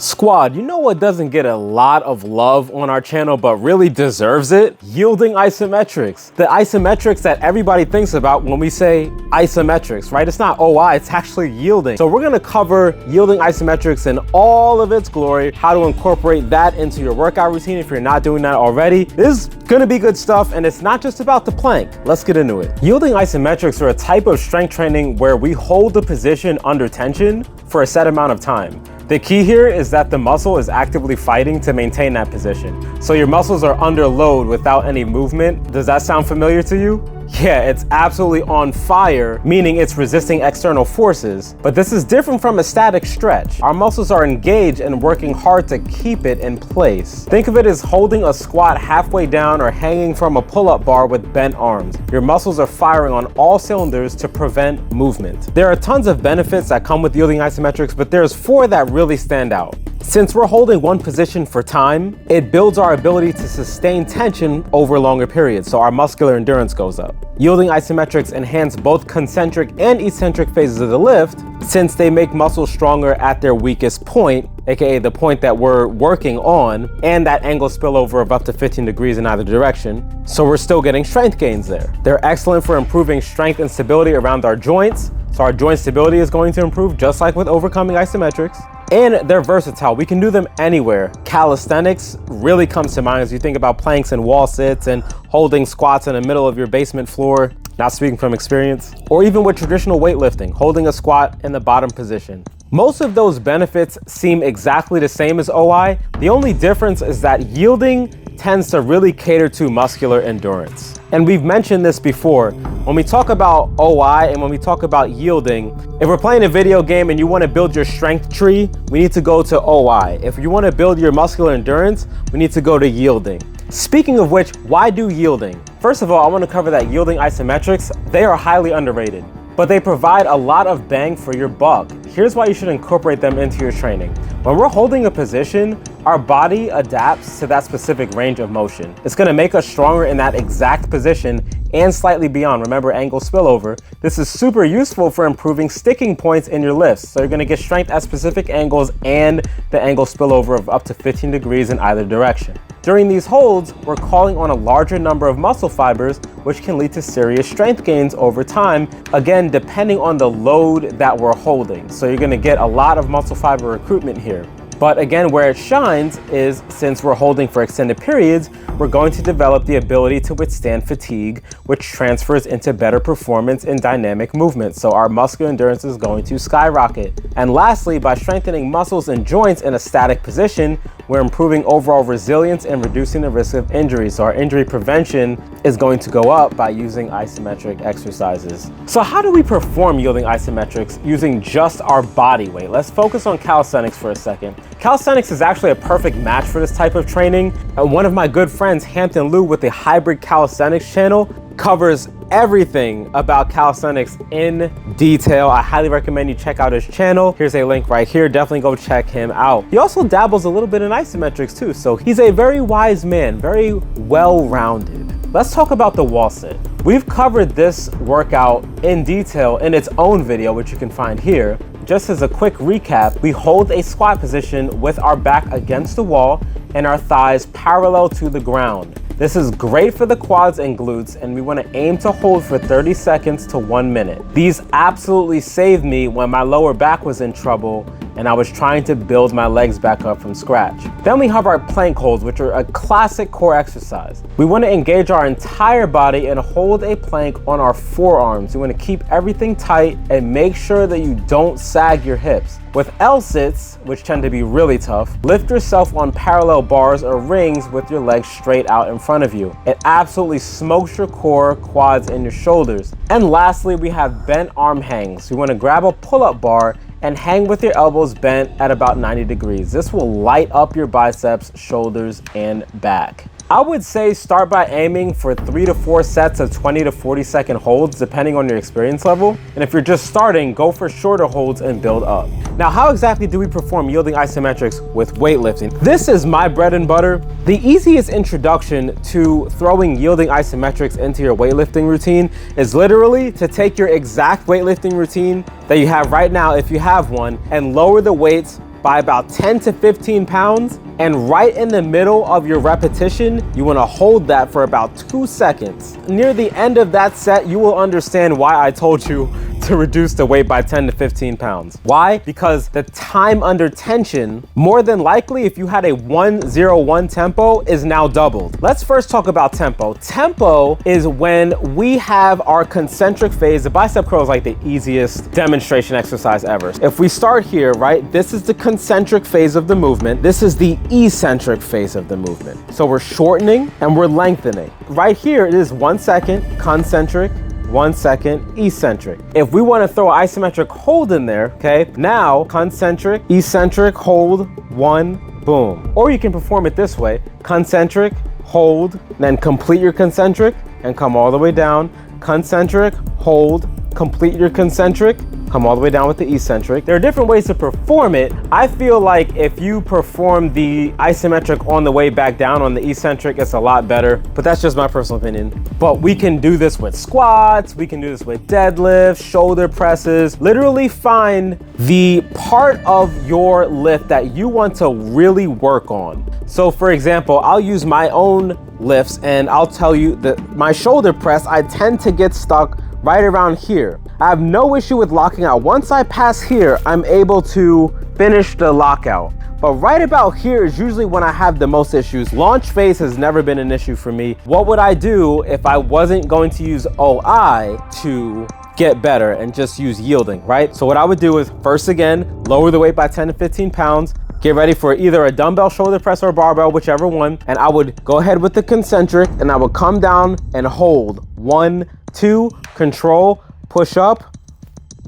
Squad, you know what doesn't get a lot of love on our channel but really deserves it? Yielding isometrics. The isometrics that everybody thinks about when we say isometrics, right? It's not OI, it's actually yielding. So we're gonna cover yielding isometrics in all of its glory, how to incorporate that into your workout routine if you're not doing that already. This is gonna be good stuff, and it's not just about the plank. Let's get into it. Yielding isometrics are a type of strength training where we hold the position under tension for a set amount of time. The key here is that the muscle is actively fighting to maintain that position. So your muscles are under load without any movement. Does that sound familiar to you? Yeah, it's absolutely on fire, meaning it's resisting external forces. But this is different from a static stretch. Our muscles are engaged and working hard to keep it in place. Think of it as holding a squat halfway down or hanging from a pull-up bar with bent arms. Your muscles are firing on all cylinders to prevent movement. There are tons of benefits that come with yielding isometrics, but there's 4 that really stand out. Since we're holding one position for time, it builds our ability to sustain tension over longer periods, so our muscular endurance goes up. Yielding isometrics enhance both concentric and eccentric phases of the lift, since they make muscles stronger at their weakest point, aka the point that we're working on, and that angle spillover of up to 15 degrees in either direction, so we're still getting strength gains there. They're excellent for improving strength and stability around our joints, so our joint stability is going to improve just like with overcoming isometrics. And they're versatile. We can do them anywhere. Calisthenics really comes to mind as you think about planks and wall sits and holding squats in the middle of your basement floor, not speaking from experience. Or even with traditional weightlifting, holding a squat in the bottom position. Most of those benefits seem exactly the same as OI. The only difference is that yielding tends to really cater to muscular endurance. And we've mentioned this before. When we talk about OI and when we talk about yielding, if we're playing a video game and you want to build your strength tree, we need to go to OI. If you want to build your muscular endurance, we need to go to yielding. Speaking of which, why do yielding? First of all, I want to cover that yielding isometrics, they are highly underrated, but they provide a lot of bang for your buck. Here's why you should incorporate them into your training. When we're holding a position, our body adapts to that specific range of motion. It's gonna make us stronger in that exact position and slightly beyond. Remember, angle spillover. This is super useful for improving sticking points in your lifts. So you're gonna get strength at specific angles and the angle spillover of up to 15 degrees in either direction. During these holds, we're calling on a larger number of muscle fibers, which can lead to serious strength gains over time, again, depending on the load that we're holding. So you're gonna get a lot of muscle fiber recruitment here. But again, where it shines is since we're holding for extended periods, we're going to develop the ability to withstand fatigue, which transfers into better performance in dynamic movement. So our muscular endurance is going to skyrocket. And lastly, by strengthening muscles and joints in a static position, we're improving overall resilience and reducing the risk of injury. So our injury prevention is going to go up by using isometric exercises. So how do we perform yielding isometrics using just our body weight? Let's focus on calisthenics for a second. Calisthenics is actually a perfect match for this type of training. One of my good friends, Hampton Lou, with the Hybrid Calisthenics channel, covers everything about calisthenics in detail. I highly recommend you check out his channel. Here's a link right here. Definitely go check him out. He also dabbles a little bit in isometrics too, so he's a very wise man, very well-rounded. Let's talk about the wall sit. We've covered this workout in detail in its own video, which you can find here. Just as a quick recap, we hold a squat position with our back against the wall and our thighs parallel to the ground. This is great for the quads and glutes, and we want to aim to hold for 30 seconds to 1 minute. These absolutely saved me when my lower back was in trouble and I was trying to build my legs back up from scratch. Then we have our plank holds, which are a classic core exercise. We want to engage our entire body and hold a plank on our forearms. You want to keep everything tight and make sure that you don't sag your hips. With L-sits, which tend to be really tough, lift yourself on parallel bars or rings with your legs straight out in front of you. It absolutely smokes your core, quads, and your shoulders. And lastly, we have bent arm hangs. You want to grab a pull-up bar and hang with your elbows bent at about 90 degrees. This will light up your biceps, shoulders, and back. I would say start by aiming for 3 to 4 sets of 20 to 40 second holds, depending on your experience level. And if you're just starting, go for shorter holds and build up. Now, how exactly do we perform yielding isometrics with weightlifting? This is my bread and butter. The easiest introduction to throwing yielding isometrics into your weightlifting routine is literally to take your exact weightlifting routine that you have right now, if you have one, and lower the weights by about 10 to 15 pounds, and right in the middle of your repetition, you wanna hold that for about 2 seconds. Near the end of that set, you will understand why I told you to reduce the weight by 10 to 15 pounds. Why? Because the time under tension, more than likely, if you had a 1-0-1 tempo, is now doubled. Let's first talk about tempo. Tempo is when we have our concentric phase. The bicep curl is like the easiest demonstration exercise ever. If we start here, right, this is the concentric phase of the movement. This is the eccentric phase of the movement. So we're shortening and we're lengthening. Right here, it is 1 second concentric, 1 second eccentric. If we want to throw an isometric hold in there, okay, now concentric, eccentric, hold, 1, boom. Or you can perform it this way: concentric, hold, then complete your concentric and come all the way down. Concentric, hold, complete your concentric, come all the way down with the eccentric. There are different ways to perform it. I feel like if you perform the isometric on the way back down on the eccentric, it's a lot better, but that's just my personal opinion. But we can do this with squats, we can do this with deadlifts, shoulder presses. Literally find the part of your lift that you want to really work on. So for example, I'll use my own lifts and I'll tell you that my shoulder press, I tend to get stuck right around here. I have no issue with locking out. Once I pass here, I'm able to finish the lockout. But right about here is usually when I have the most issues. Launch phase has never been an issue for me. What would I do if I wasn't going to use OI to get better and just use yielding, right? So what I would do is first, again, lower the weight by 10 to 15 pounds. Get ready for either a dumbbell shoulder press or barbell, whichever one. And I would go ahead with the concentric and I would come down and hold. 1, 2, control, push up,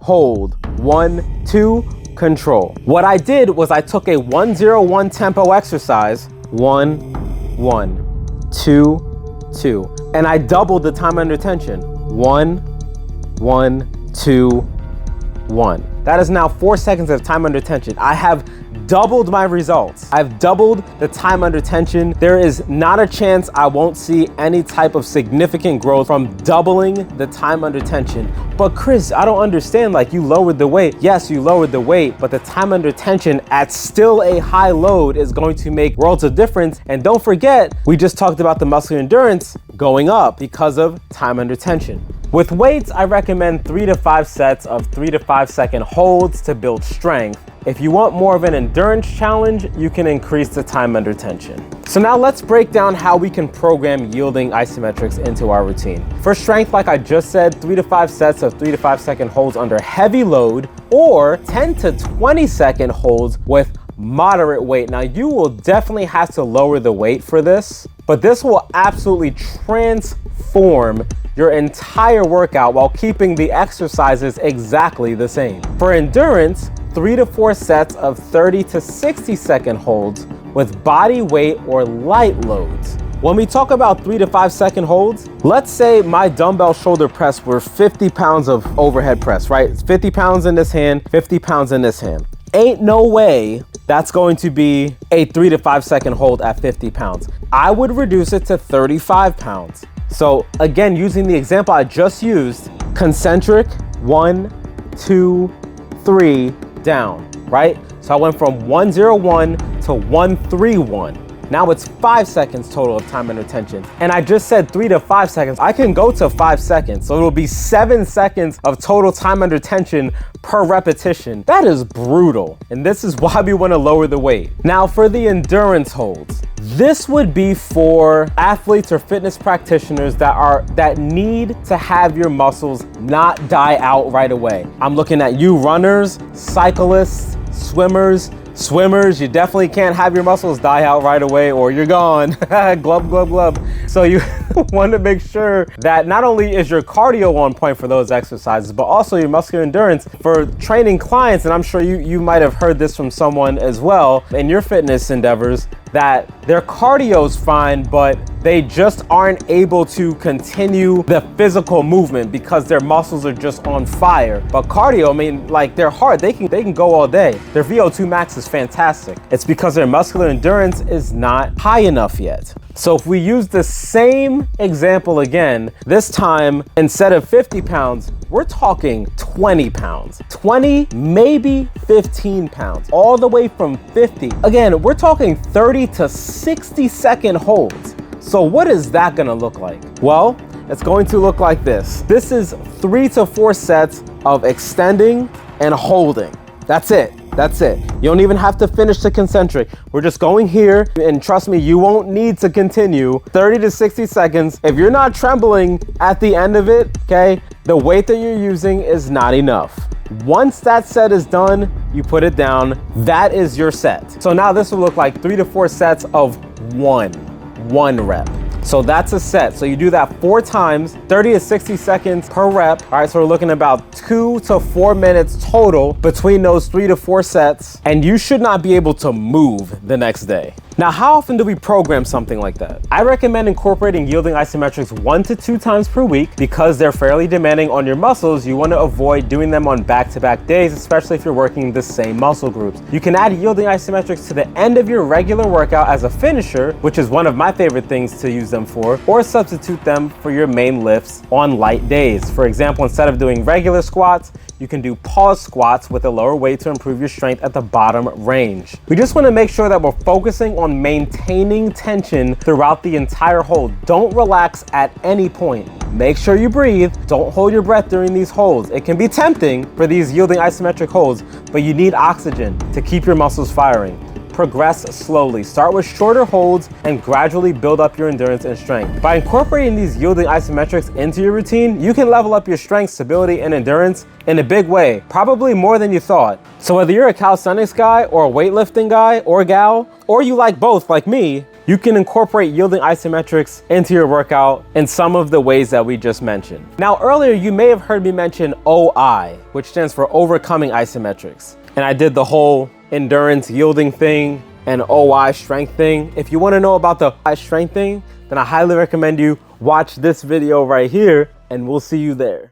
hold. 1, 2, control. What I did was I took a 1-0-1 tempo exercise, 1, 1, 2, 2, and I doubled the time under tension. 1, 1, 2, 1. That is now 4 seconds of time under tension. I have doubled my results. I've doubled the time under tension. There is not a chance I won't see any type of significant growth from doubling the time under tension. But Chris, I don't understand, like, you lowered the weight. Yes, you lowered the weight, but the time under tension at still a high load is going to make worlds of difference. And don't forget, we just talked about the muscular endurance going up because of time under tension. With weights, I recommend 3 to 5 sets of 3 to 5 second holds to build strength. If you want more of an endurance challenge, you can increase the time under tension. So now let's break down how we can program yielding isometrics into our routine. For strength, like I just said, 3 to 5 sets of 3 to 5 second holds under heavy load, or 10 to 20 second holds with moderate weight. Now you will definitely have to lower the weight for this, but this will absolutely transform your entire workout while keeping the exercises exactly the same. For endurance, 3 to 4 sets of 30 to 60 second holds with body weight or light loads. When we talk about 3 to 5 second holds, let's say my dumbbell shoulder press were 50 pounds of overhead press, right? It's 50 pounds in this hand, 50 pounds in this hand. Ain't no way that's going to be a 3 to 5 second hold at 50 pounds. I would reduce it to 35 pounds. So again, using the example I just used, concentric, 1, 2, 3, down, right? So I went from 1-0-1 to 1-3-1. Now it's 5 seconds total of time under tension. And I just said 3 to 5 seconds. I can go to 5 seconds. So it'll be 7 seconds of total time under tension per repetition. That is brutal. And this is why we want to lower the weight. Now for the endurance holds, this would be for athletes or fitness practitioners that need to have your muscles not die out right away. I'm looking at you runners, cyclists, swimmers. Swimmers, you definitely can't have your muscles die out right away or you're gone. Glub, glub, glub. So you want to make sure that not only is your cardio on point for those exercises, but also your muscular endurance. For training clients, and I'm sure you might have heard this from someone as well in your fitness endeavors, that their cardio's fine, but they just aren't able to continue the physical movement because their muscles are just on fire. But cardio, I mean, like their heart, they can go all day. Their VO2 max is fantastic. It's because their muscular endurance is not high enough yet. So if we use the same example again, this time, instead of 50 pounds, we're talking 20 pounds. 20, maybe 15 pounds, all the way from 50. Again, we're talking 30 to 60-second holds. So what is that gonna look like? Well, it's going to look like this. This is 3 to 4 sets of extending and holding. That's it. That's it. You don't even have to finish the concentric. We're just going here, and trust me, you won't need to continue 30 to 60 seconds. If you're not trembling at the end of it, okay, the weight that you're using is not enough. Once that set is done, you put it down. That is your set. So now this will look like 3 to 4 sets of one rep. So that's a set. So you do that 4 times, 30 to 60 seconds per rep. All right, so we're looking about 2 to 4 minutes total between those 3 to 4 sets, and you should not be able to move the next day. Now, how often do we program something like that? I recommend incorporating yielding isometrics 1 to 2 times per week because they're fairly demanding on your muscles. You want to avoid doing them on back-to-back days, especially if you're working the same muscle groups. You can add yielding isometrics to the end of your regular workout as a finisher, which is one of my favorite things to use them for, or substitute them for your main lifts on light days. For example, instead of doing regular squats, you can do pause squats with a lower weight to improve your strength at the bottom range. We just want to make sure that we're focusing on maintaining tension throughout the entire hold. Don't relax at any point. Make sure you breathe. Don't hold your breath during these holds. It can be tempting for these yielding isometric holds, but you need oxygen to keep your muscles firing. Progress slowly. Start with shorter holds and gradually build up your endurance and strength. By incorporating these yielding isometrics into your routine, you can level up your strength, stability, and endurance in a big way, probably more than you thought. So whether you're a calisthenics guy or a weightlifting guy or gal, or you like both like me, you can incorporate yielding isometrics into your workout in some of the ways that we just mentioned. Now, earlier you may have heard me mention OI, which stands for overcoming isometrics. And I did the whole endurance yielding thing and OI strength thing. If you want to know about the OI strength thing, then I highly recommend you watch this video right here, and we'll see you there.